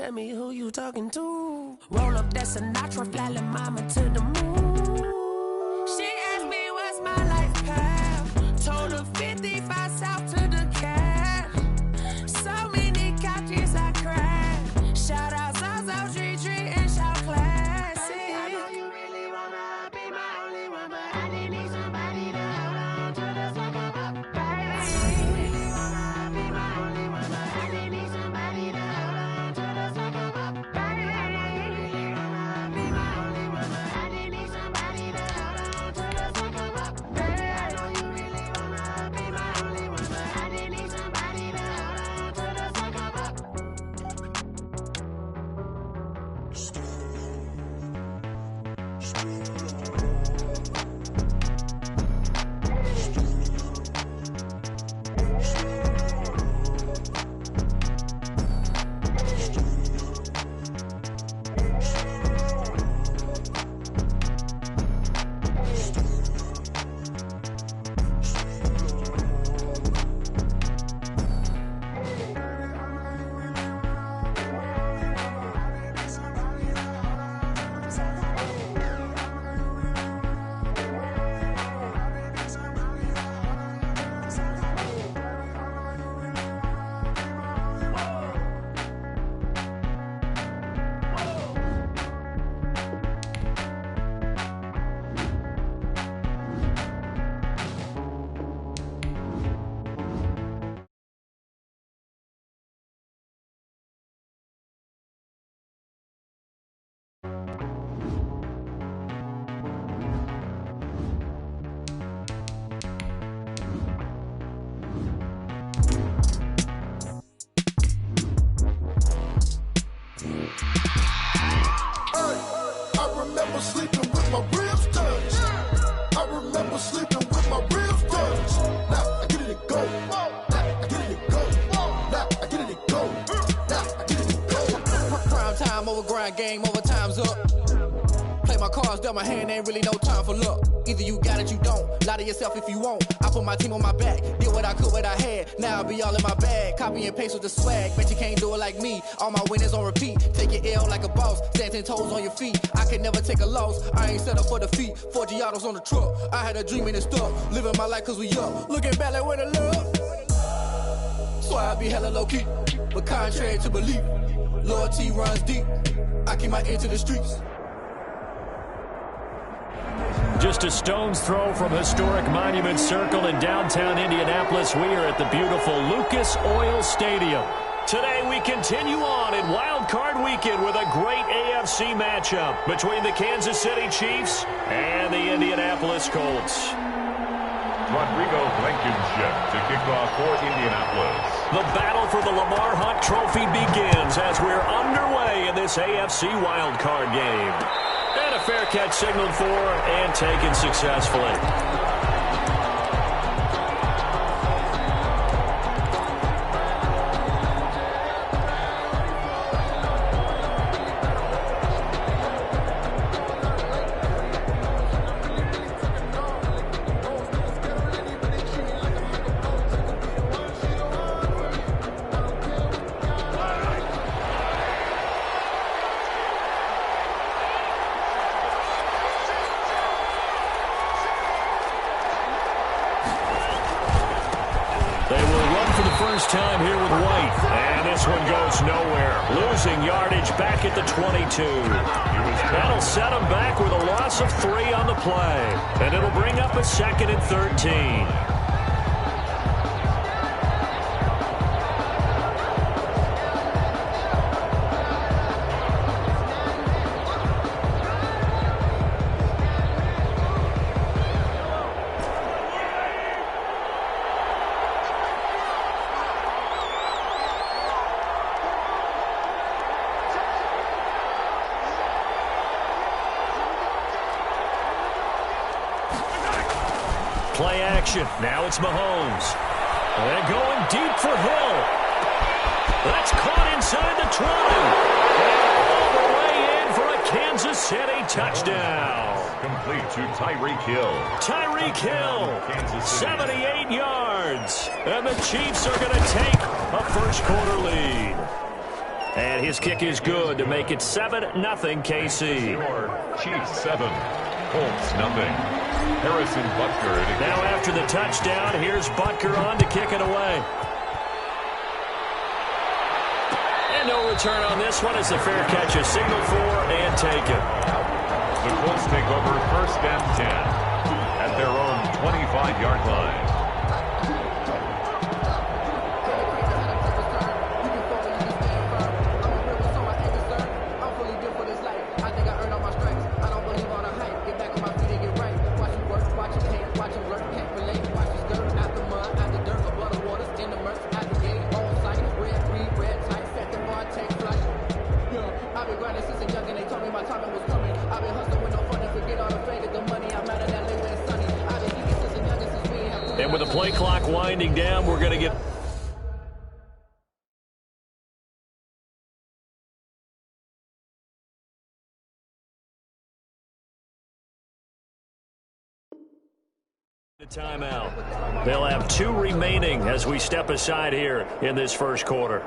tell me who you talking to. Roll up that Sinatra, fly la mama to the moon. She asked me what's my life path. Told her 55 south to the cab. So many couches I cried. Shout out Zazo, Tree Tree, and shout classic. I know you really wanna be my only one, but I didn't need somebody to hold on to the second up, baby. You really wanna be my only one, but I didn't need somebody to hold on to the second up, baby. I know you really wanna be my only one, but I didn't need somebody to hold on to the second up, baby. I know you really wanna be my only one, but I didn't need somebody to hold on to the second up. I remember sleeping with my ribs touched. I remember sleeping with my ribs touched. Now I get it and go. Now I get it and go. Now I get it and go. Now I get it and go. Prime time over grind game, over time's up. Play my cards, dealt my hand, ain't really no time for luck. Either you got it, you don't. Lie to yourself if you won't. I put my team on my back, did what I could, what I had. Now I be all in my bag, copy and paste with the swag. Bet you can't do it like me. All my winners on repeat. Take your L like a boss, stand 10 toes on your feet. I can never take a loss. I ain't set up for defeat. 4 Giottos on the truck. I had a dream and it stuck. Living my life cause we up. Looking back like where the love. So I be hella low key, but contrary to belief, loyalty runs deep. I keep my ear to the streets. Just a stone's throw from historic Monument Circle in downtown Indianapolis. We are at the beautiful Lucas Oil Stadium. Today we continue on in Wildcard Weekend with a great AFC matchup between the Kansas City Chiefs and the Indianapolis Colts. Rodrigo Blankenship to kick off for Indianapolis. The battle for the Lamar Hunt Trophy begins as we're underway in this AFC Wildcard game. And a fair catch signaled for and taken successfully. Time here with White, and this one goes nowhere. Losing yardage back at the 22. That'll set him back with a loss of 3 on the play, and it'll bring up a 2nd and 13. Play action. Now it's Mahomes. And going deep for Hill. That's caught inside the 20. And all the way in for a Kansas City touchdown. Complete to Tyreek Hill. Tyreek Hill, 78 yards. And the Chiefs are going to take a first quarter lead. And his kick is good to make it 7-0 KC. Chiefs 7, Colts 0. Harrison Butker. Now after the touchdown, here's Butker on to kick it away. And no return on this one as the fair catch is signaled for and taken. The Colts take over 1st and 10 at their own 25-yard line. And with the play clock winding down, we're going to get a timeout. They'll have 2 remaining as we step aside here in this first quarter.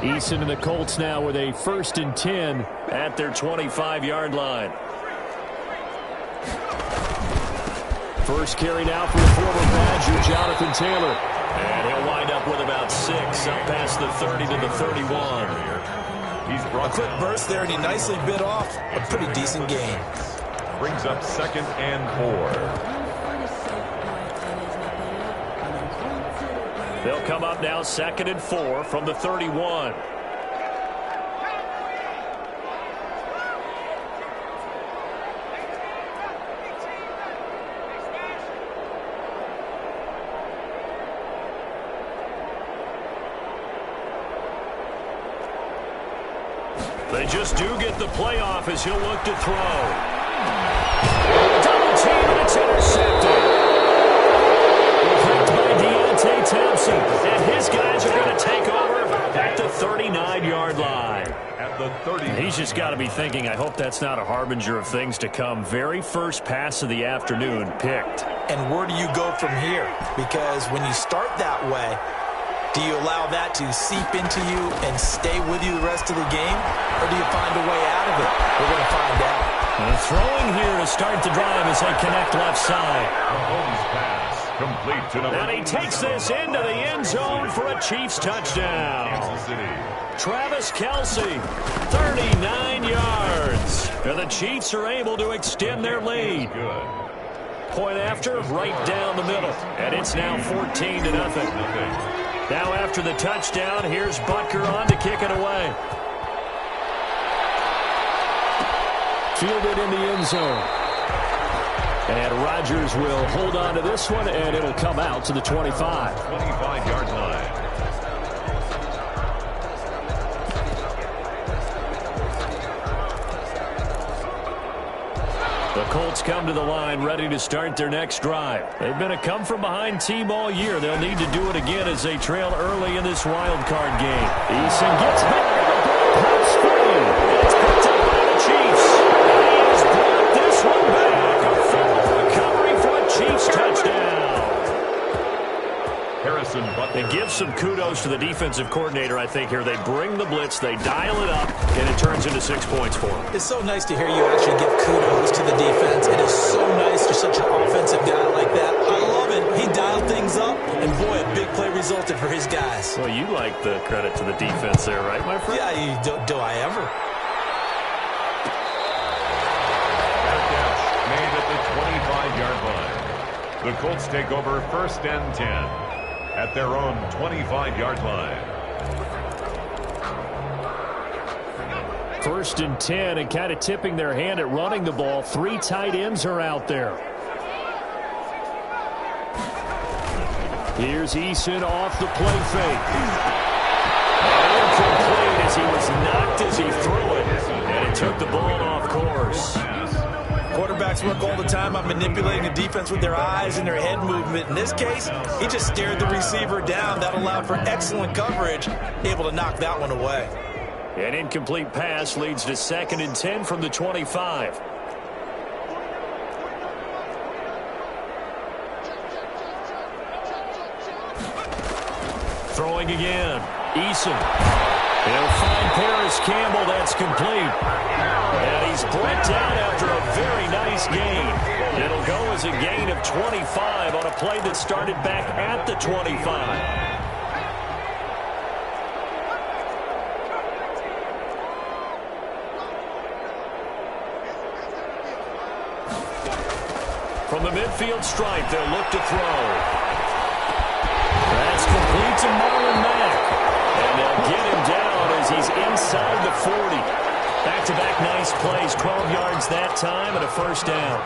Eason and the Colts now with a 1st and 10 at their 25-yard line. First carry now for the former Badger, Jonathan Taylor. And he'll wind up with about 6 up past the 30 to the 31. He's brought a quick burst there, and he nicely bit off a pretty decent gain. Brings up 2nd and 4. They'll come up now 2nd and 4 from the 31. They just do get the play off as he'll look to throw. Double team, and it's intercepted. Thompson, and his guys are going to take over at the 39-yard line. At the 30. He's just got to be thinking, I hope that's not a harbinger of things to come. Very first pass of the afternoon picked. And where do you go from here? Because when you start that way, do you allow that to seep into you and stay with you the rest of the game? Or do you find a way out of it? We're going to find out. Throwing here to start the drive as they connect left side. Mahomes pass. Complete to the and he takes this into the end zone for a Chiefs touchdown. Kansas City. Travis Kelce, 39 yards. And the Chiefs are able to extend their lead. Good. Point after, right down the middle. And it's now 14-0. Now after the touchdown, here's Butker on to kick it away. Fielded in the end zone. And Rodgers will hold on to this one, and it'll come out to the 25. 25-yard line. The Colts come to the line ready to start their next drive. They've been a come-from-behind team all year. They'll need to do it again as they trail early in this wild card game. Eason gets back. Pops free. It's picked up by the Chiefs. He has brought this one back. A fumble recovery for a Chiefs touchdown. Harrison Butker. It gives some kudos to the defensive coordinator, I think, here. They bring the blitz, they dial it up, and it turns into 6 points for them. It's so nice to hear you actually give kudos to the defense. It is so nice for such an offensive guy like that. I love it. He dialed things up, and boy, a big play resulted for his guys. Well, you like the credit to the defense there, right, my friend? Yeah, do I ever? Made at the 25-yard line. The Colts take over 1st and 10 at their own 25-yard line. 1st and 10, and kind of tipping their hand at running the ball. 3 tight ends are out there. Here's Eason off the play fake. Into quarterbacks work all the time on manipulating the defense with their eyes and their head movement. In this case, he just stared the receiver down. That allowed for excellent coverage, able to knock that one away. An incomplete pass leads to 2nd and 10 from the 25. Throwing again. Eason. He'll find Paris Campbell. That's complete. And he's brought down after a very nice gain. It'll go as a gain of 25 on a play that started back at the 25. From the midfield stripe, they'll look to throw. That's complete to Marlon Mack. And they'll get him down as he's inside the 40. Back-to-back nice plays, 12 yards that time and a first down.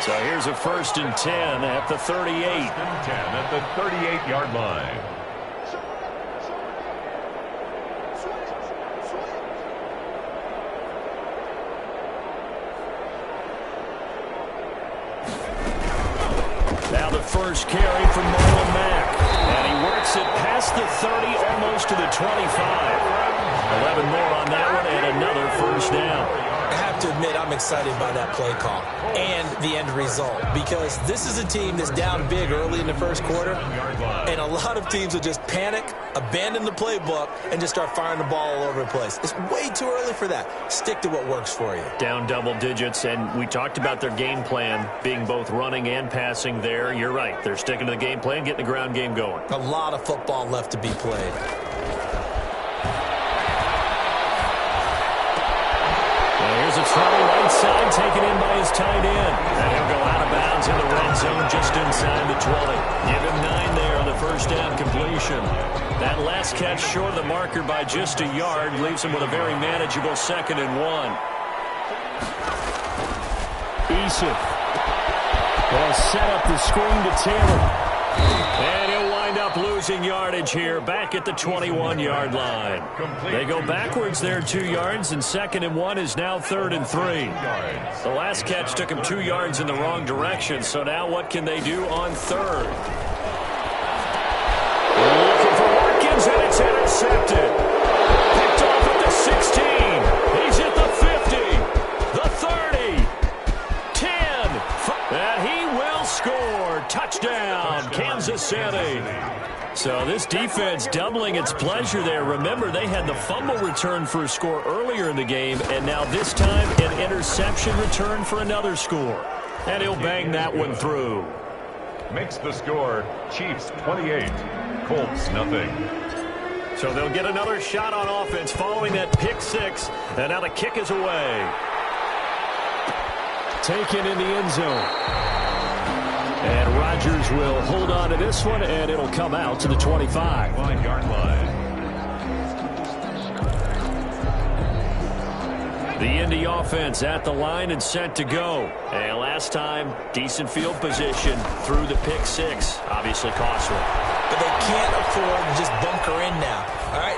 So here's a 1st and 10 at the 38. 1st and 10 at the 38-yard line. Now the first carry from Marlon Mack. And he works it past the 30, almost to the 25. 11 more on that one, and another first down. I have to admit, I'm excited by that play call and the end result, because this is a team that's down big early in the first quarter, and a lot of teams will just panic, abandon the playbook, and just start firing the ball all over the place. It's way too early for that. Stick to what works for you. Down double digits, and we talked about their game plan being both running and passing there. You're right. They're sticking to the game plan, getting the ground game going. A lot of football left to be played. Here's a try right side, taken in by his tight end. And he'll go out of bounds in the red zone just inside the 20. Give him 9 there on the first down completion. That last catch short of the marker by just a yard leaves him with a very manageable 2nd and 1. Eason will set up the screen to Taylor. And he'll wind up losing yardage here back at the 21-yard line. They go backwards there 2 yards, and 2nd and 1 is now 3rd and 3. The last catch took him 2 yards in the wrong direction, so now what can they do on 3rd? Looking for Watkins, and it's intercepted. Picked off at the 16. He's at the 50, the 30, 10, and he will score. Touchdown, Kansas City. So this defense doubling its pleasure there. Remember, they had the fumble return for a score earlier in the game, and now this time an interception return for another score. And he'll bang that one through. Makes the score Chiefs 28, Colts nothing. So they'll get another shot on offense following that pick 6, and now the kick is away. Taken in the end zone. And Rodgers will hold on to this one, and it'll come out to the 25. 5-yard line. The Indy offense at the line and set to go. And last time, decent field position through the pick 6. Obviously costly. But they can't afford to just bunker in now. All right,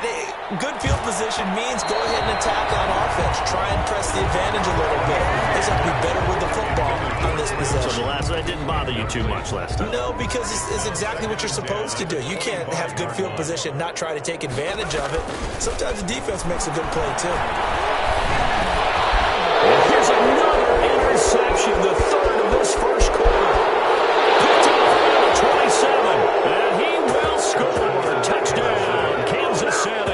good field position means go ahead and attack on offense. Try and press the advantage a little bit. They just have to be better with the football on this possession. So the last that didn't bother you too much last time. No, because it's exactly what you're supposed to do. You can't have good field position, not try to take advantage of it. Sometimes the defense makes a good play too. And here's another interception, the 3rd of this first quarter. Picked off at the 27, and he will score. Touchdown, Kansas City.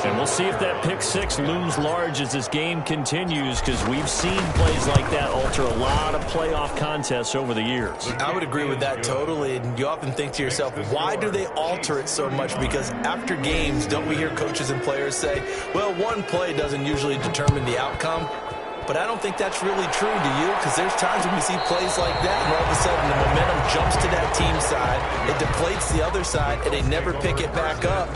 And we'll see if that pick 6 looms large as this game continues, because we've seen plays like that alter a lot of playoff contests over the years. I would agree with that totally. And you often think to yourself, why do they alter it so much? Because after games, don't we hear coaches and players say, well, one play doesn't usually determine the outcome? But I don't think that's really true, do you? Because there's times when we see plays like that, and all of a sudden the momentum jumps to that team side, it deflates the other side, and they never pick it back up.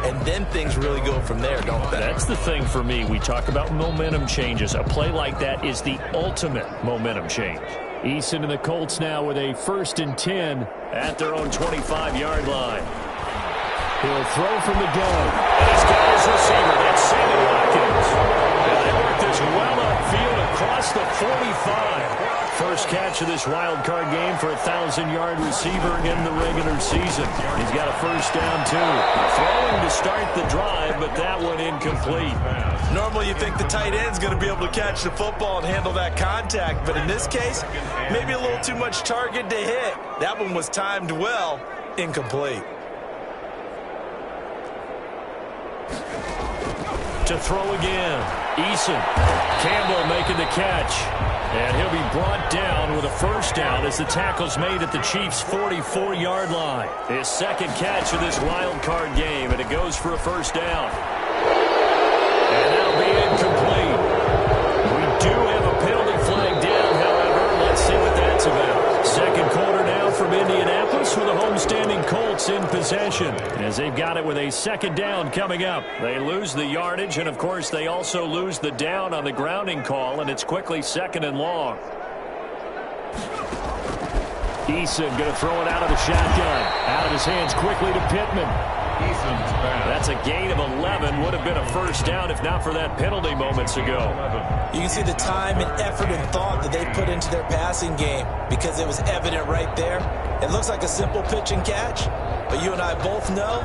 And then things really go from there, don't they? That's the thing for me. We talk about momentum changes. A play like that is the ultimate momentum change. Eason and the Colts now with a 1st and 10 at their own 25-yard line. He'll throw from the gun. And he's got his receiver. That's Sammy Watkins. And they work this well upfield across the 45. catch of this wild card game for a 1,000-yard receiver in the regular season. He's got a first down, too. Throwing to start the drive, but that one incomplete. Normally you think the tight end's going to be able to catch the football and handle that contact, but in this case, maybe a little too much target to hit. That one was timed well, incomplete. To throw again, Eason. Campbell making the catch. And he'll be brought down with a first down as the tackle's made at the Chiefs' 44-yard line. His second catch of this wild card game, and it goes for a first down. And that'll be incomplete. We do have a penalty flag down, however. Let's see what that's about. Second quarter now from Indianapolis with the homestanding Colts in possession as they've got it with a second down coming up. They lose the yardage, and, of course, they also lose the down on the grounding call, and it's quickly second and long. Eason going to throw it out of the shotgun. Out of his hands quickly to Pittman. That's a gain of 11. Would have been a first down if not for that penalty moments ago. You can see the time and effort and thought that they put into their passing game because it was evident right there. It looks like a simple pitch and catch, but you and I both know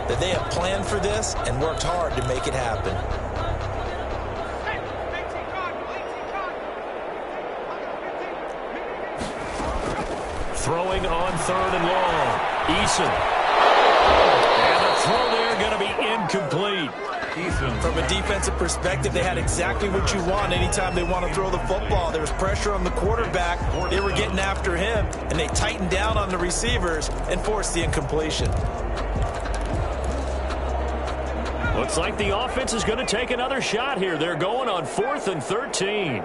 that they have planned for this and worked hard to make it happen. Throwing on third and long. Eason. Throw there going to be incomplete. From a defensive perspective, they had exactly what you want anytime they want to throw the football. There was pressure on the quarterback. They were getting after him, and they tightened down on the receivers and forced the incompletion. Looks like the offense is going to take another shot here. They're going on 4th and 13.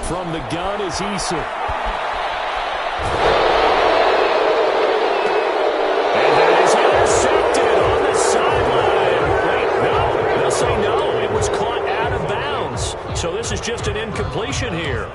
From the gun is Eason. And that is intercepted on the sideline. Wait, no. They'll say no. It was caught out of bounds. So this is just an incompletion here.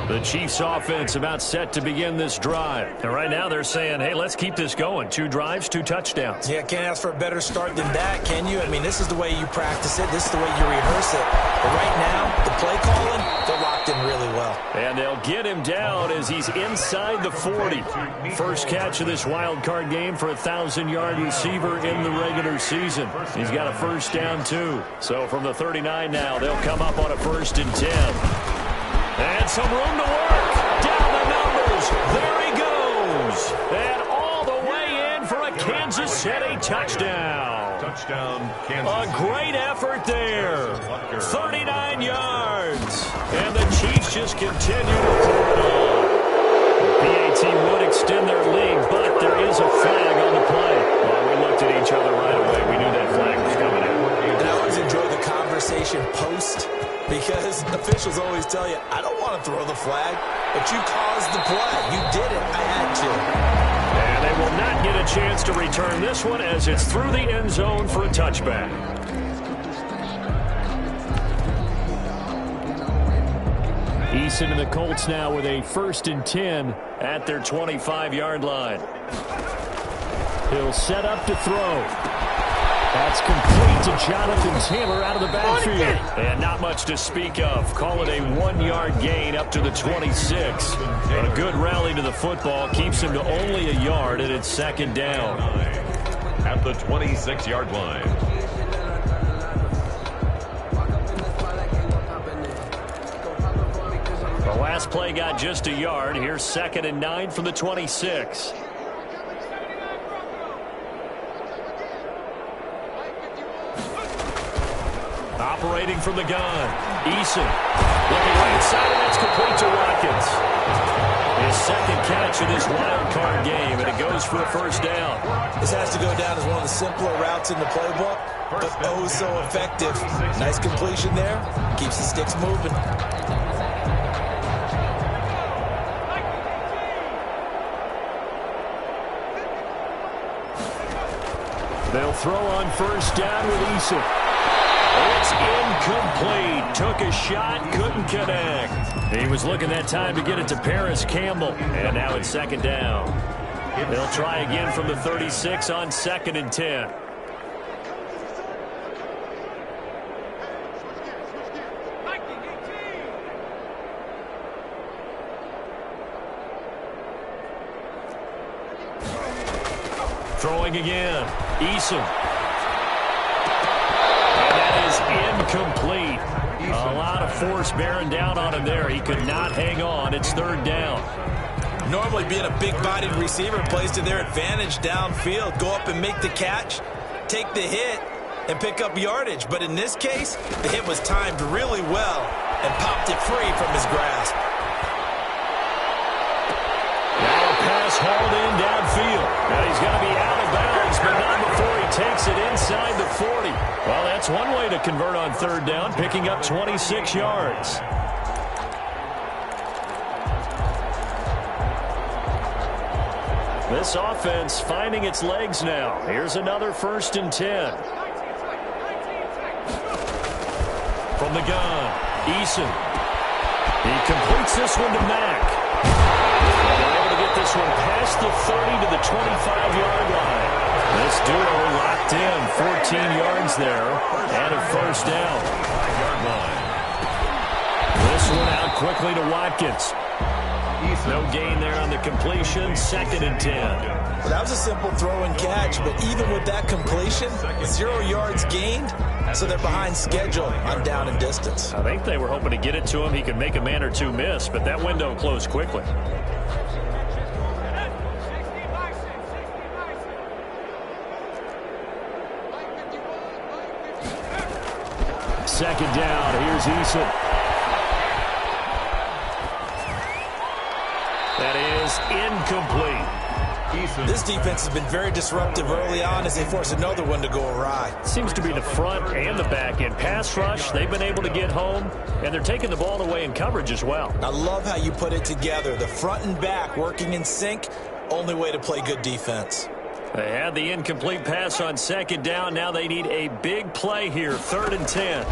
The Chiefs offense about set to begin this drive. And right now they're saying, hey, let's keep this going. 2 drives, 2 touchdowns. Yeah, can't ask for a better start than that, can you? I mean, this is the way you practice it. This is the way you rehearse it. But right now, the play calling, they're locked in really well. And they'll get him down as he's inside the 40. First catch of this wild card game for a 1,000-yard receiver in the regular season. He's got a first down, too. So from the 39 now, they'll come up on a 1st and 10. And some room to work. Down the numbers. There he goes. And all the way in for a Kansas City touchdown. Touchdown, Kansas. A great effort there. 39 yards. And the Chiefs just continue to throw it on. The PAT would extend their lead, but there is a flag on the play. Well, we looked at each other right away. We knew that flag was coming in. And I always enjoy the conversation post, because officials always tell you, I don't want to throw the flag, but you caused the play. You did it. I had to. And they will not get a chance to return this one as it's through the end zone for a touchback. Eason and the Colts now with a 1st and 10 at their 25-yard line. He'll set up to throw. That's complete to Jonathan Taylor out of the backfield. And not much to speak of. Call it a 1-yard gain up to the 26. But a good rally to the football keeps him to only a yard, and it's 2nd down. At the 26-yard line. The last play got just a yard. Here's 2nd and 9 from the 26. Operating from the gun. Eason looking right side, and that's complete to Watkins. His 2nd catch of this wild card game, and it goes for a first down. This has to go down as one of the simpler routes in the playbook, but oh so effective. Nice completion there. Keeps the sticks moving. They'll throw on first down with Eason. It's incomplete. Took a shot, couldn't connect. He was looking that time to get it to Paris Campbell. And now it's 2nd down. They'll try again from the 36 on 2nd and 10. Throwing again. Eason. And that is incomplete. A lot of force bearing down on him there. He could not hang on. It's third down. Normally being a big-bodied receiver plays to their advantage downfield. Go up and make the catch, take the hit, and pick up yardage. But in this case, the hit was timed really well and popped it free from his grasp. Now a pass hauled in downfield. Now he's going to be out of bounds, but not before he takes it inside the 40. Well, that's one way to convert on third down, picking up 26 yards. This offense finding its legs now. Here's another 1st and 10. From the gun, Eason. He completes this one to Mack. They're able to get this one past the 30 to the 25-yard line. This duo locked in, 14 yards there, and a 1st down. This one out quickly to Watkins. No gain there on the completion, 2nd and 10. Well, that was a simple throw and catch, but even with that completion, 0 yards gained, so they're behind schedule on down and distance. I think they were hoping to get it to him. He could make a man or two miss, but that window closed quickly. Second down, here's Eason. That is incomplete. This defense has been very disruptive early on as they force another one to go awry. Seems to be the front and the back end. Pass rush, they've been able to get home, and they're taking the ball away in coverage as well. I love how you put it together. The front and back working in sync, only way to play good defense. They had the incomplete pass on second down. Now they need a big play here, 3rd and 10.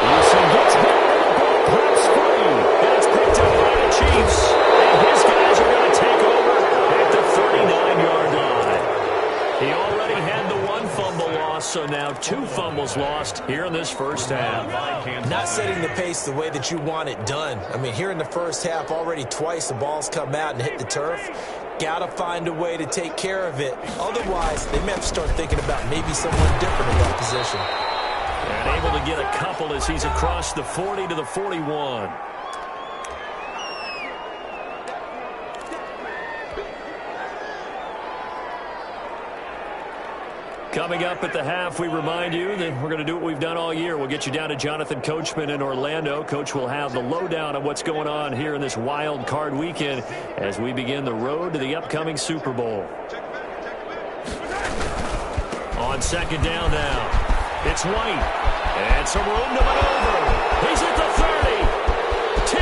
Wilson gets hit. Pops free. That's picked up by the Chiefs. And his guys are going to take over at the 39-yard line. He already had the one fumble loss, so now 2 fumbles lost here in this first half. Not setting the pace the way that you want it done. I mean, here in the first half, already twice the ball's come out and hit the turf. Got to find a way to take care of it. Otherwise, they may have to start thinking about maybe someone different in that position. And able to get a couple as he's across the 40 to the 41. Coming up at the half, we remind you that we're going to do what we've done all year. We'll get you down to Jonathan Coachman in Orlando. Coach will have the lowdown on what's going on here in this wild card weekend as we begin the road to the upcoming Super Bowl. On second down now, it's White. And some room to maneuver. He's at the 30, 10,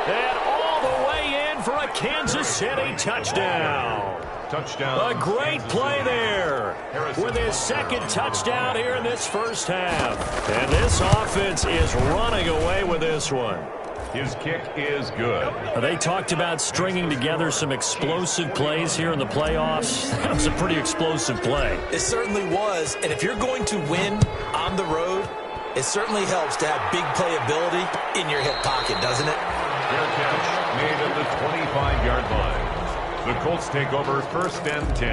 and all the way in for a Kansas City touchdown. Touchdown. A great play there with his 2nd touchdown here in this first half. And this offense is running away with this one. His kick is good. They talked about stringing together some explosive plays here in the playoffs. That was a pretty explosive play. It certainly was, and if you're going to win on the road, it certainly helps to have big playability in your hip pocket, doesn't it? Fair catch made at the 25-yard line. The Colts take over 1st and 10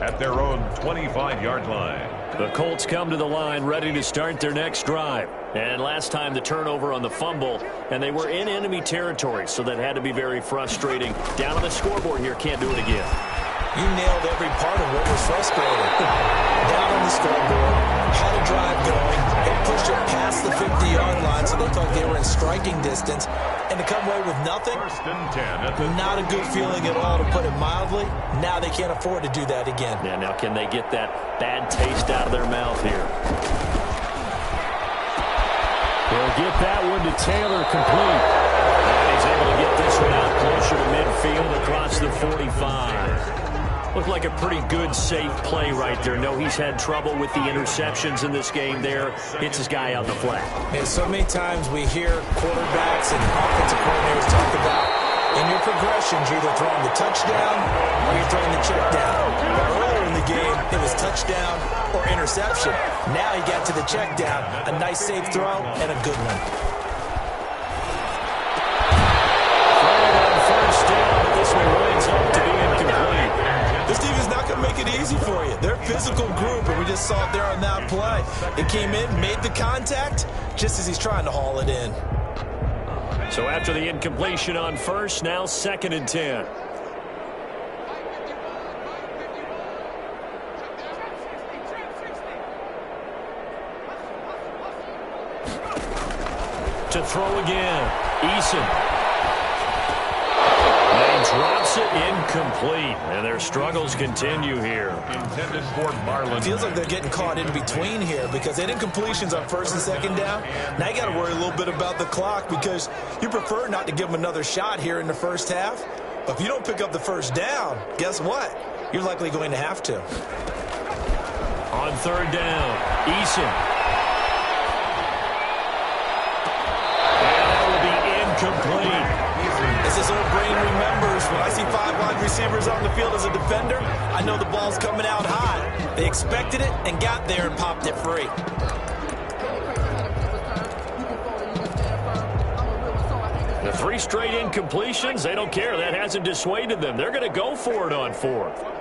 at their own 25-yard line. The Colts come to the line ready to start their next drive. And last time the turnover on the fumble, and they were in enemy territory, so that had to be very frustrating. Down on the scoreboard here, can't do it again. You nailed every part of what was frustrating. Down on the scoreboard, had a drive going, and pushed it past the 50-yard line, so they thought they were in striking distance. And to come away with nothing, 1st and 10. Not a good feeling at all, to put it mildly. Now they can't afford to do that again. Yeah, now can they get that bad taste out of their mouth here? They'll get that one to Taylor complete. And he's able to get this one out closer to midfield across the 45. Looked like a pretty good, safe play right there. No, he's had trouble with the interceptions in this game there. Hits his guy out in the flat. And so many times we hear quarterbacks and offensive coordinators talk about in your progressions, you're either throwing the touchdown or you're throwing the check down. Earlier in the game, it was touchdown or interception. Now he got to the check down. A nice, safe throw and a good one. Throw on 1st down, but this one winds up to saw it there on that play. It came in, made the contact, just as he's trying to haul it in. So after the incompletion on first, now 2nd and 10. To throw again, Eason. And he drops it incomplete, and their struggles continue here. Intended for Marlon. Feels like they're getting caught in between here because they did incompletions on 1st and 2nd down. Now you got to worry a little bit about the clock because you prefer not to give them another shot here in the first half. But if you don't pick up the 1st down, guess what? You're likely going to have to. On 3rd down, Eason. Complete. As his old brain remembers, when I see 5 wide receivers on the field as a defender, I know the ball's coming out high. They expected it and got there and popped it free. The 3 straight incompletions, they don't care. That hasn't dissuaded them. They're going to go for it on 4th.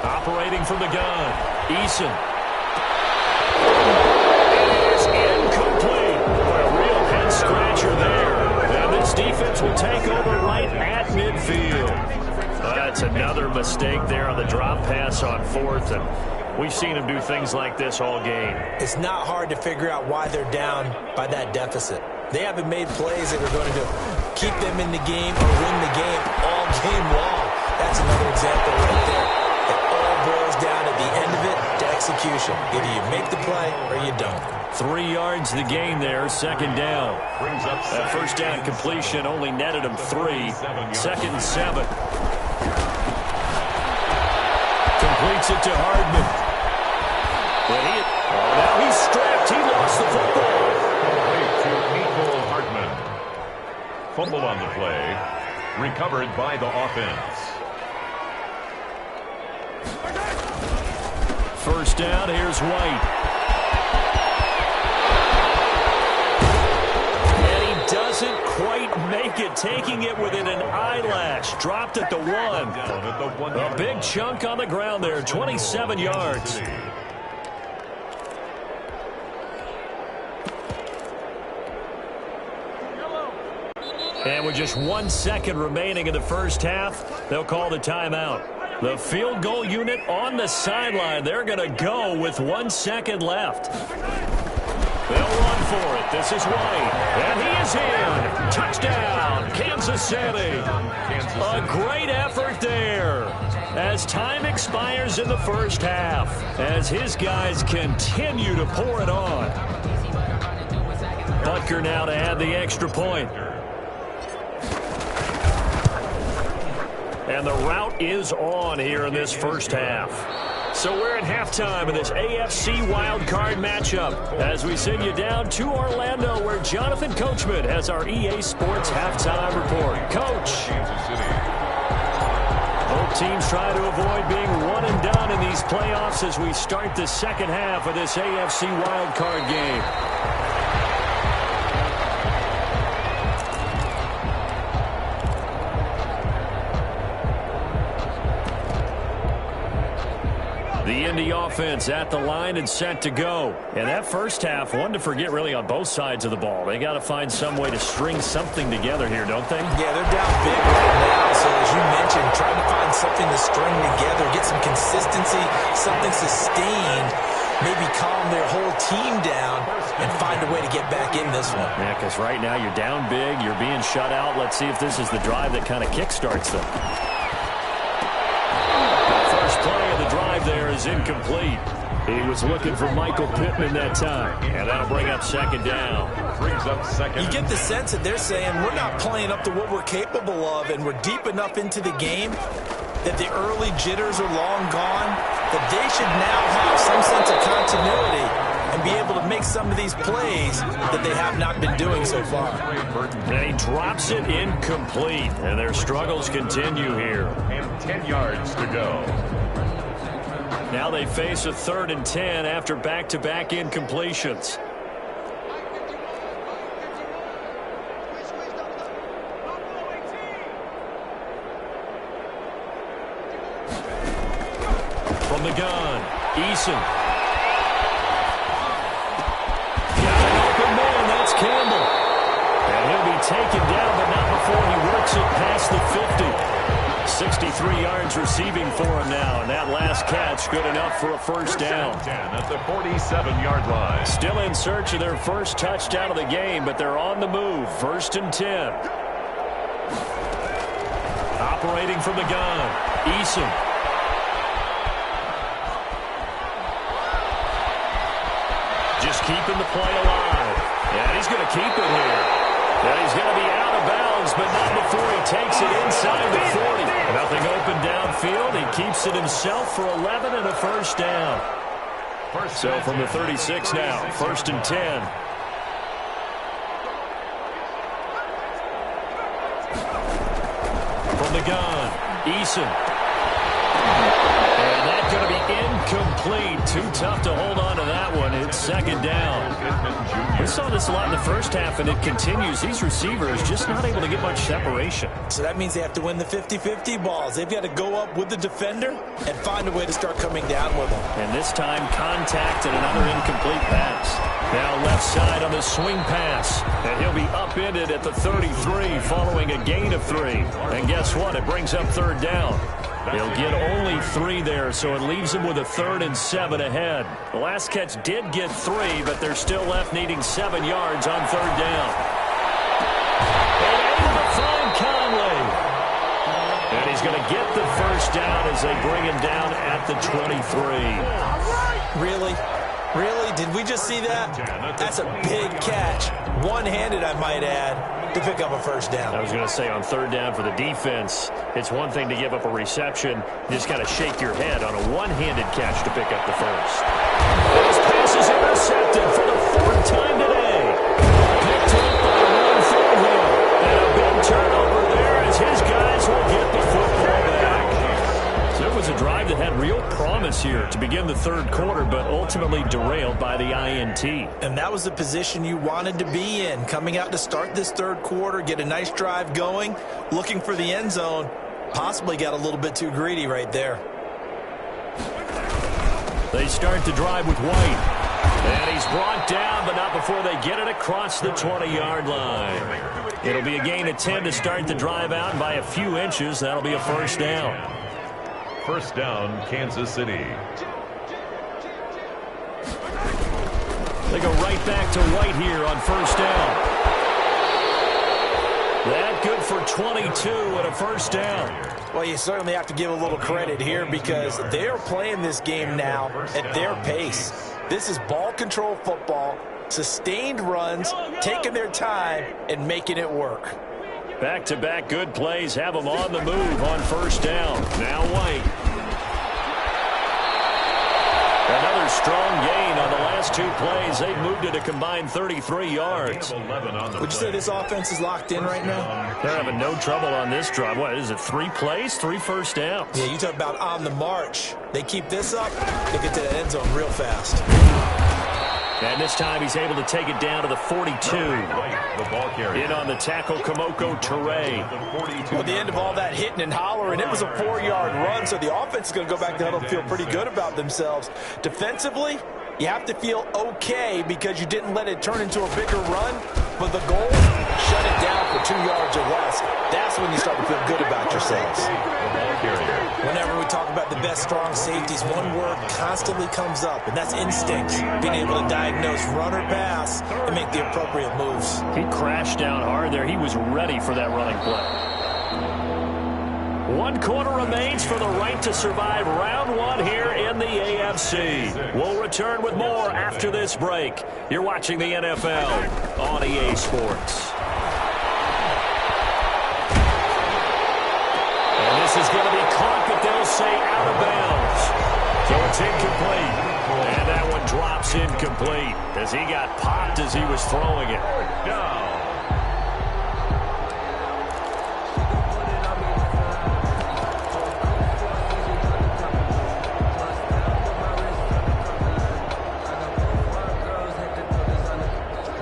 Operating from the gun, Eason. It is incomplete. A real head-scratcher there. And this defense will take over right at midfield. That's another mistake there on the drop pass on 4th. And we've seen him do things like this all game. It's not hard to figure out why they're down by that deficit. They haven't made plays that are going to keep them in the game or win the game all game long. That's another example right there. It all boils down at the end of it to execution. Either you make the play or you don't. 3 yards the gain there, 2nd down. That 1st down completion only netted him 3. 2nd and 7. Completes it to Hardman. Now he's stripped. He lost the football. To Nicole Hardman. Fumble on the play. Recovered by the offense. 1st down, here's White. And he doesn't quite make it, taking it within an eyelash. Dropped at the 1. A big chunk on the ground there, 27 yards. And with just 1 second remaining in the first half, they'll call the timeout. The field goal unit on the sideline. They're going to go with 1 second left. They'll run for it. This is White. And he is in. Touchdown, Kansas City. A great effort there as time expires in the first half, as his guys continue to pour it on. Butker now to add the extra point. And the route is on here in this first half. So we're at halftime in this AFC Wildcard matchup as we send you down to Orlando, where Jonathan Coachman has our EA Sports halftime report. Coach. Both teams try to avoid being one and done in these playoffs as we start the second half of this AFC Wildcard game. The Indy offense at the line and set to go. And that first half, one to forget really on both sides of the ball. They got to find some way to string something together here, don't they? Yeah, they're down big right now. So as you mentioned, trying to find something to string together, get some consistency, something sustained, maybe calm their whole team down and find a way to get back in this one. Yeah, because right now you're down big, you're being shut out. Let's see if this is the drive that kind of kickstarts them. Play of the drive there is incomplete. He was looking for Michael Pittman that time, and that'll bring up second down. Brings up second. You get the sense that they're saying we're not playing up to what we're capable of, and we're deep enough into the game that the early jitters are long gone, that they should now have some sense of continuity and be able to make some of these plays that they have not been doing so far. And he drops it incomplete, and their struggles continue here. And 10 yards to go. Now they face a 3rd and 10 after back-to-back incompletions. From the gun, Eason. Got an open man, that's Campbell. And he'll be taken down, but not before he works it past the 50. 63 yards receiving for him now, and that last catch good enough for a first down. 10 at the 47-yard line. Still in search of their first touchdown of the game, but they're on the move. 1st and 10. Operating from the gun, Eason. Just keeping the play alive. And he's going to keep it here. And he's going to be out of bounds, but not before he takes it inside the 40. Nothing open downfield. He keeps it himself for 11 and a first down. So from the 36 now, 1st and 10. From the gun, Eason. And that's going to be incomplete. Too tough to hold on to that one. It's 2nd down. We saw this a lot in the first half, and it continues. These receivers just not able to get much separation. So that means they have to win the 50-50 balls. They've got to go up with the defender and find a way to start coming down with them. And this time, contact and another incomplete pass. Now left side on the swing pass. And he'll be upended at the 33 following a gain of 3. And guess what? It brings up 3rd down. He'll get only 3 there, so it leaves him with a 3rd and 7 ahead. The last catch did get 3, but they're still left needing 7 yards on 3rd down. And able to find Conley. And he's going to get the first down as they bring him down at the 23. Really? Really? Did we just see that? That's a big catch. One-handed, I might add, to pick up a first down. I was going to say on 3rd down for the defense, it's one thing to give up a reception. You just got to shake your head on a one-handed catch to pick up the first. This pass is intercepted for the 4th time today. Picked up by Ron Thornhill. And a big turnover there as his guys will get the football back. So it was a drive that had real promise here to begin the 3rd quarter, but ultimately derailed by the INT. And that was the position you wanted to be in, coming out to start this 3rd quarter, get a nice drive going, looking for the end zone. Possibly got a little bit too greedy right there. They start the drive with White. And he's brought down, but not before they get it across the 20-yard line. It'll be a gain of 10 to start the drive out, and by a few inches, that'll be a first down. First down, Kansas City. They go right back to White here on first down. That good for 22 and a first down. Well, you certainly have to give a little credit here because they are playing this game now at their pace. This is ball control football, sustained runs, taking their time and making it work. Back-to-back good plays have them on the move on first down. Now White. Another strong gain on the last 2 plays. They've moved it a combined 33 yards. Would you say this offense is locked in right now? They're having no trouble on this drive. What is it, 3 plays, 3 first downs? Yeah, you talk about on the march. They keep this up, they get to the end zone real fast. And this time he's able to take it down to the 42. The ball carrier. In on the tackle, Kamoko Toure. Well, at the end of all that hitting and hollering, it was a 4-yard run, so the offense is going to go back to huddle and feel pretty good about themselves. Defensively, you have to feel okay because you didn't let it turn into a bigger run, but the goal, shut it down for 2 yards or less. That's when you start to feel good about yourselves. Whenever we talk about the best strong safeties, one word constantly comes up, and that's instinct. Being able to diagnose run or pass and make the appropriate moves. He crashed down hard there. He was ready for that running play. 1 quarter remains for the right to survive round 1 here in the AFC. We'll return with more after this break. You're watching the NFL on EA Sports. And this is going to be caught, but they'll say out of bounds. So it's incomplete. And that one drops incomplete as he got popped as he was throwing it. Down.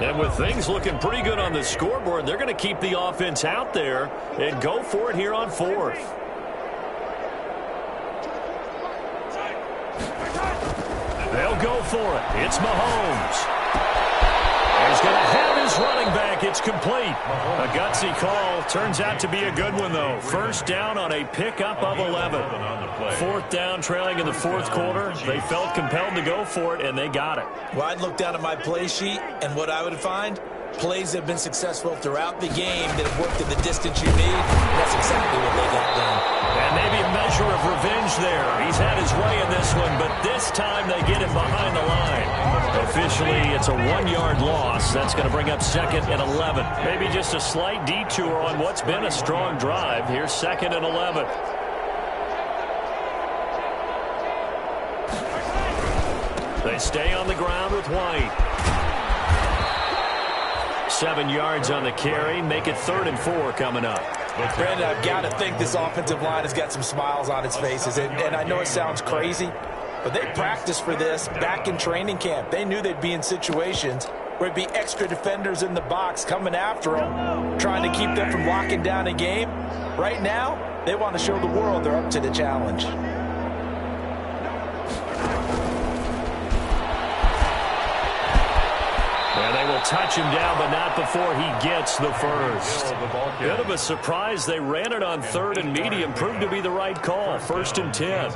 And with things looking pretty good on the scoreboard, they're going to keep the offense out there and go for it here on 4th. go for it. It's Mahomes. He's going to have his running back. It's complete. A gutsy call. Turns out to be a good one, though. First down on a pickup of 11. Fourth down, trailing in the fourth quarter. They felt compelled to go for it, and they got it. Well, I'd look down at my play sheet, and what I would find, plays have been successful throughout the game that have worked at the distance you need. That's exactly what they got done. And maybe a measure of revenge there. He's had his way in this one, but this time they get him behind the line. Officially, it's a 1-yard loss. That's going to bring up second and 11. Maybe just a slight detour on what's been a strong drive. Here's second and 11. They stay on the ground with White. 7 yards on the carry. Make it 3rd and 4 coming up. Brandon, I've got to think this offensive line has got some smiles on its faces. And I know it sounds crazy, but they practiced for this back in training camp. They knew they'd be in situations where it'd be extra defenders in the box coming after them, trying to keep them from locking down a game. Right now, they want to show the world they're up to the challenge. And they will touch him down, but not before he gets the first. Bit of a surprise. They ran it on 3rd and medium. Proved to be the right call. 1st and 10.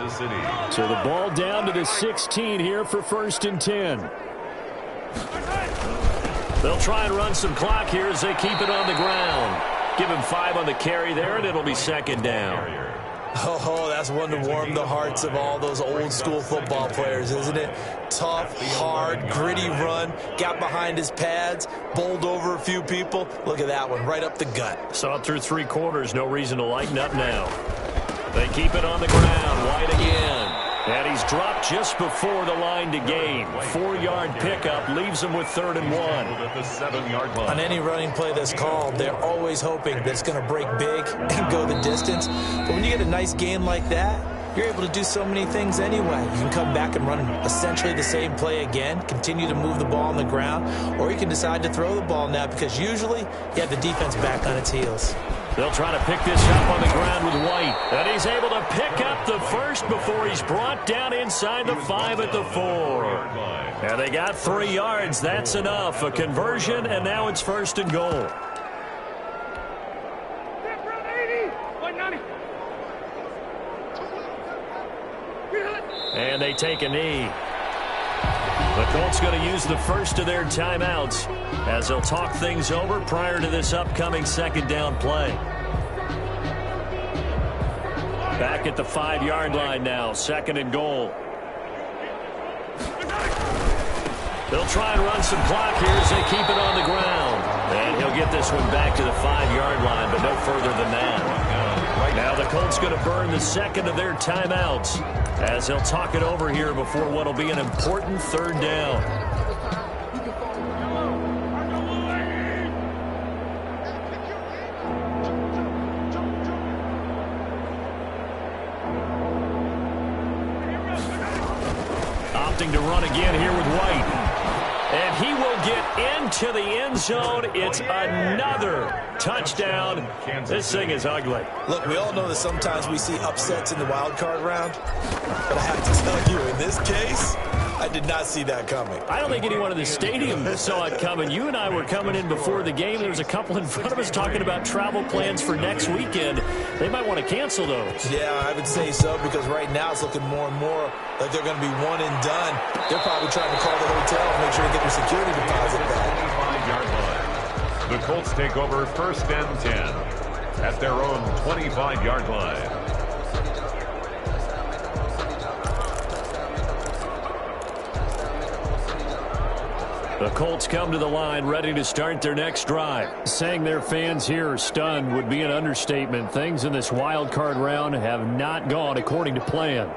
So the ball down to the 16 here for 1st and 10. They'll try and run some clock here as they keep it on the ground. Give him 5 on the carry there, and it'll be 2nd down. Oh, that's one to warm the hearts of all those old-school football players, isn't it? Tough, hard, gritty run, got behind his pads, bowled over a few people. Look at that one, right up the gut. Saw it through 3 quarters, no reason to lighten up now. They keep it on the ground, White again. And he's dropped just before the line to gain. 4-yard pickup leaves him with 3rd and 1. At the 7-yard line. On any running play that's called, they're always hoping that it's going to break big and go the distance. But when you get a nice game like that, you're able to do so many things anyway. You can come back and run essentially the same play again, continue to move the ball on the ground, or you can decide to throw the ball now because usually you have the defense back on its heels. They'll try to pick this up on the ground with White. And he's able to pick up the first before he's brought down inside the 5 at the 4. And they got 3 yards. That's enough. A conversion, and now it's 1st and goal. And they take a knee. The Colts going to use the first of their timeouts as they'll talk things over prior to this upcoming 2nd down play. Back at the 5-yard line now, 2nd and goal. They'll try and run some clock here as they keep it on the ground. And he'll get this one back to the 5-yard line, but no further than that. Now the Colts going to burn the 2nd of their timeouts as they'll talk it over here before what will be an important 3rd down. Opting to run again here with White. And he will get into the end zone. It's another touchdown. This thing is ugly. Look, we all know that sometimes we see upsets in the wild card round. But I have to tell you, in this case, I did not see that coming. I don't think anyone in the stadium saw it coming. You and I were coming in before the game. There was a couple in front of us talking about travel plans for next weekend. They might want to cancel those. Yeah, I would say so, because right now it's looking more and more like they're going to be one and done. They're probably trying to call the hotel and make sure they get their security deposit back. 25-yard line. The Colts take over 1st and 10 at their own 25-yard line. The Colts come to the line ready to start their next drive. Saying their fans here are stunned would be an understatement. Things in this wild card round have not gone according to plan.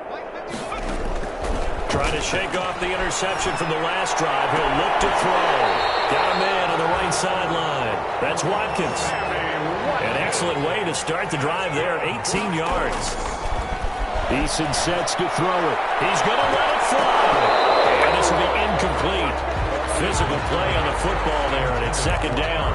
Trying to shake off the interception from the last drive. He'll look to throw. Got a man on the right sideline. That's Watkins. An excellent way to start the drive there. 18 yards. Eason sets to throw it. He's going to let it fly. And this will be incomplete. Physical play on the football there, and it's 2nd down.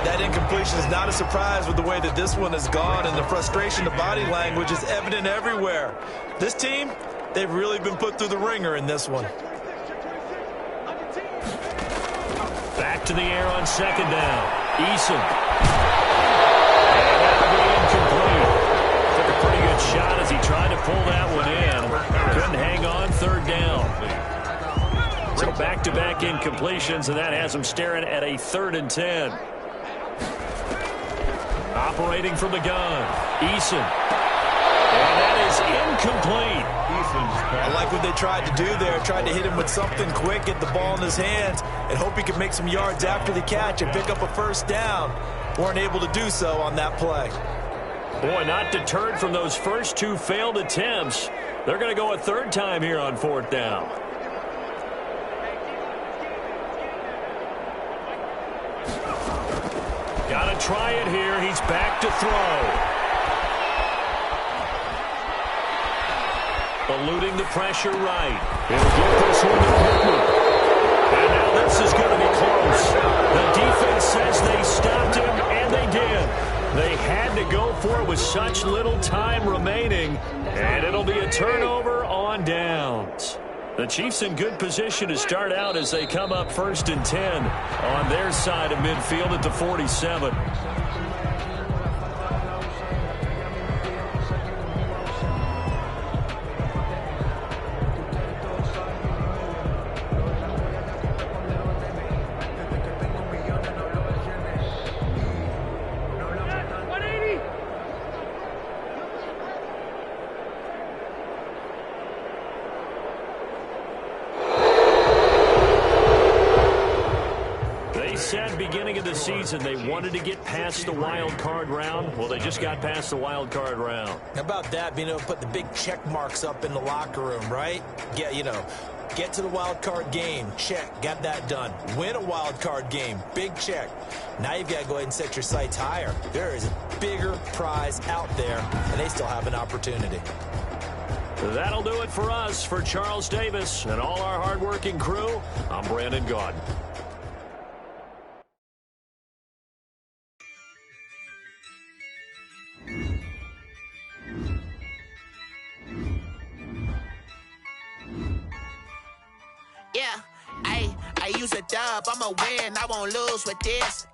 That incompletion is not a surprise with the way that this one has gone, and the frustration, the body language is evident everywhere. This team, they've really been put through the ringer in this one. Back to the air on second down. Eason. And that'll be incomplete. Took a pretty good shot as he tried to pull that one in. Couldn't hang on third down. So back-to-back incompletions, and that has him staring at a 3rd and 10. Operating from the gun. Eason. And that is incomplete. I like what they tried to do there. Tried to hit him with something quick, get the ball in his hands, and hope he could make some yards after the catch and pick up a first down. Weren't able to do so on that play. Boy, not deterred from those first 2 failed attempts. They're going to go a 3rd time here on 4th down. Got to try it here. He's back to throw. Eluding the pressure right. He'll get this one to Pittman. And now this is going to be close. The defense says they stopped him, and they did. They had to go for it with such little time remaining, and it'll be a turnover on downs. The Chiefs in good position to start out as they come up 1st and 10 on their side of midfield at the 47. Beginning of the season, they wanted to get past the wild card round. Well, they just got past the wild card round. How about that, being able to put the big check marks up in the locker room, right? Get to the wild card game, check, got that done. Win a wild card game, big check. Now you've got to go ahead and set your sights higher. There is a bigger prize out there, and they still have an opportunity. That'll do it for us. For Charles Davis and all our hardworking crew, I'm Brandon Gaudin. Yeah, I use a dub, I'ma win, I won't lose with this.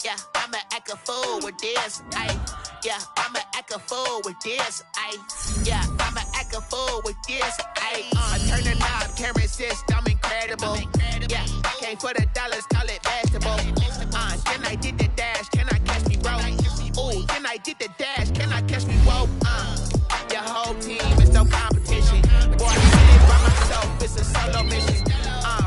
Yeah, I'ma act a fool with this. Yeah, I'ma act a fool with this. Yeah, I'ma act a fool with this. I turn the knob, can't resist, I'm incredible. Yeah, came for the dollars, call it basketball. Then I did the dash, can I catch me, bro? Ooh, then I did the dash, can I catch me, whoa? Your whole team is no competition. Boy, I did it by myself, it's a solo mission.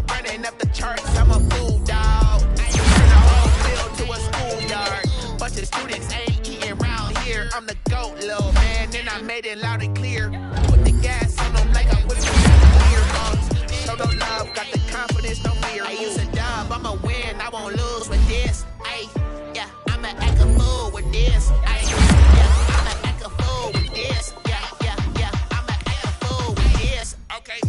Running up the charts, I'm a fool, dog. Turn the whole field to a schoolyard. Bunch of students ain't eating round here. I'm the GOAT, little man, and I made it loud and clear. Put the gas on them like I'm whipping the earphones. Show no love, got the confidence, no fear. I use a dub, I'ma win, I won't lose with this. Yeah, I'ma act a fool with this. Yeah, I'ma act a fool with this. Yeah, I'ma act a fool with this. Okay,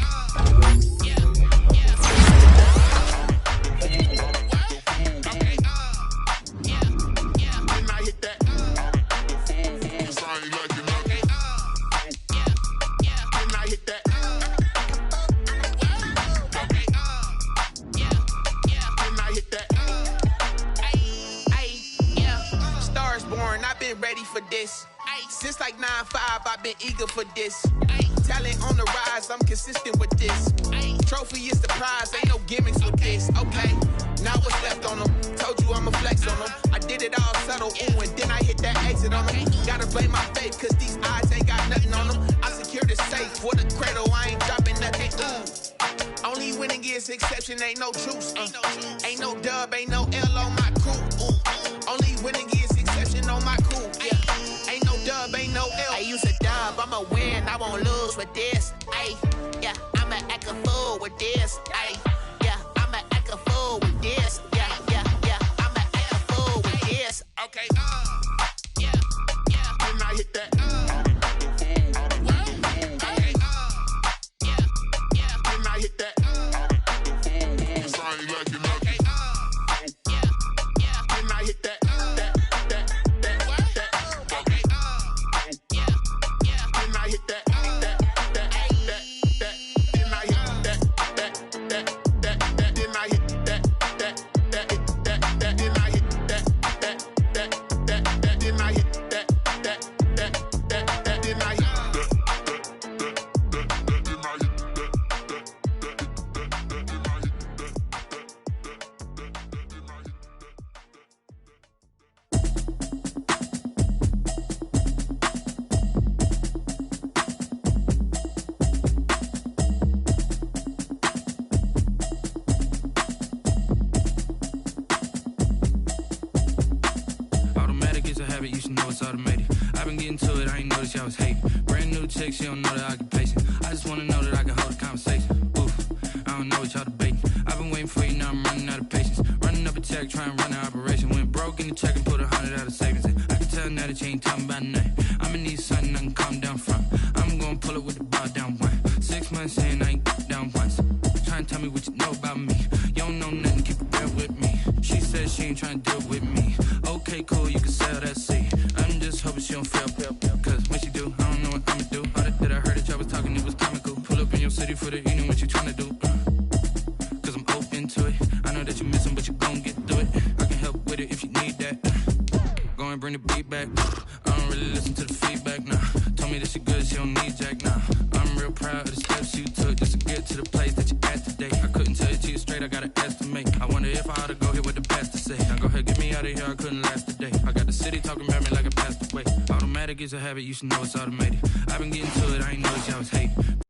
ready for this. Since like 9-5, I've been eager for this. Talent on the rise, I'm consistent with this. Trophy is the prize, ain't no gimmicks with this. Okay, now what's left on them? Told you I'ma flex on them. I did it all subtle, ooh, and then I hit that exit on them. Gotta blame my faith, cause these eyes ain't got nothing on them. I secured the safe for the cradle, I ain't dropping nothing, ooh. Only winning is exception, ain't no truce. Ain't no dub, ain't no L on my crew. Only winning is exception on my crew. Yeah, ain't no dub, ain't no L. I use a dub, I'ma win, I won't lose with this. Yeah, I'ma act a fool with this. Yeah, I'ma act a fool with this. Yeah, I'ma act a fool with this. Okay, yeah, when I hit that. When I hit that. That y'all was hating. Brand new chick, she don't know that I can pace it. I just wanna know that I can hold a conversation. Oof, I don't know what y'all debating. I've been waiting for you, now I'm running out of patience. Running up a check, trying to run an operation. Went broke in the check and put 100 out of savings in. I can tell now that you ain't talking about nothing. I'ma need something I can calm down from. I'm gonna pull it with the bar down one. 6 months in, I ain't down once. Trying to tell me what you know about me. You don't know nothing, keep it real with me. She said she ain't trying to deal with me. Okay, cool, you can sell that seed. I'm just hoping she don't fail. Cause when she do, I don't know what I'ma do. All that I heard that y'all was talking, it was comical. Pull up in your city for the evening, what you trying to do? Cause I'm open to it. I know that you missing, but you gon' get through it. I can help with it if you need that. Go and bring the beat back. I don't really listen to the feedback, nah. Told me that she good, she don't need jack, nah. I'm real proud of the steps you took just to get to the place that you at today. I couldn't tell it to you straight, I gotta estimate. I wonder if I ought to go here with the pastor say. Now go ahead, get me out of here, I couldn't last a day. I got the city talking about me like I passed away. Automatic is a habit, you should know it's automated. I've been getting to it, I ain't know that y'all was hating.